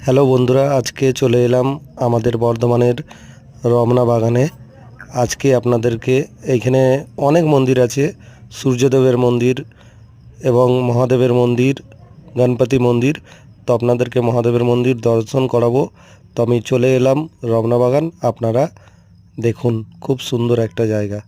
Hello বন্ধুরা, আজকে চলে এলাম আমাদের বর্ধমানের রমনা বাগানে। আজকে আপনাদেরকে এইখানে অনেক মন্দির আছে, সূর্যদেবের মন্দির এবং মহাদেবের মন্দির, গণপতি মন্দির। তো আপনাদেরকে মহাদেবের মন্দির দর্শন করাবো। তো আমি চলে এলাম রমনা বাগান, আপনারা দেখুন, খুব সুন্দর একটা জায়গা।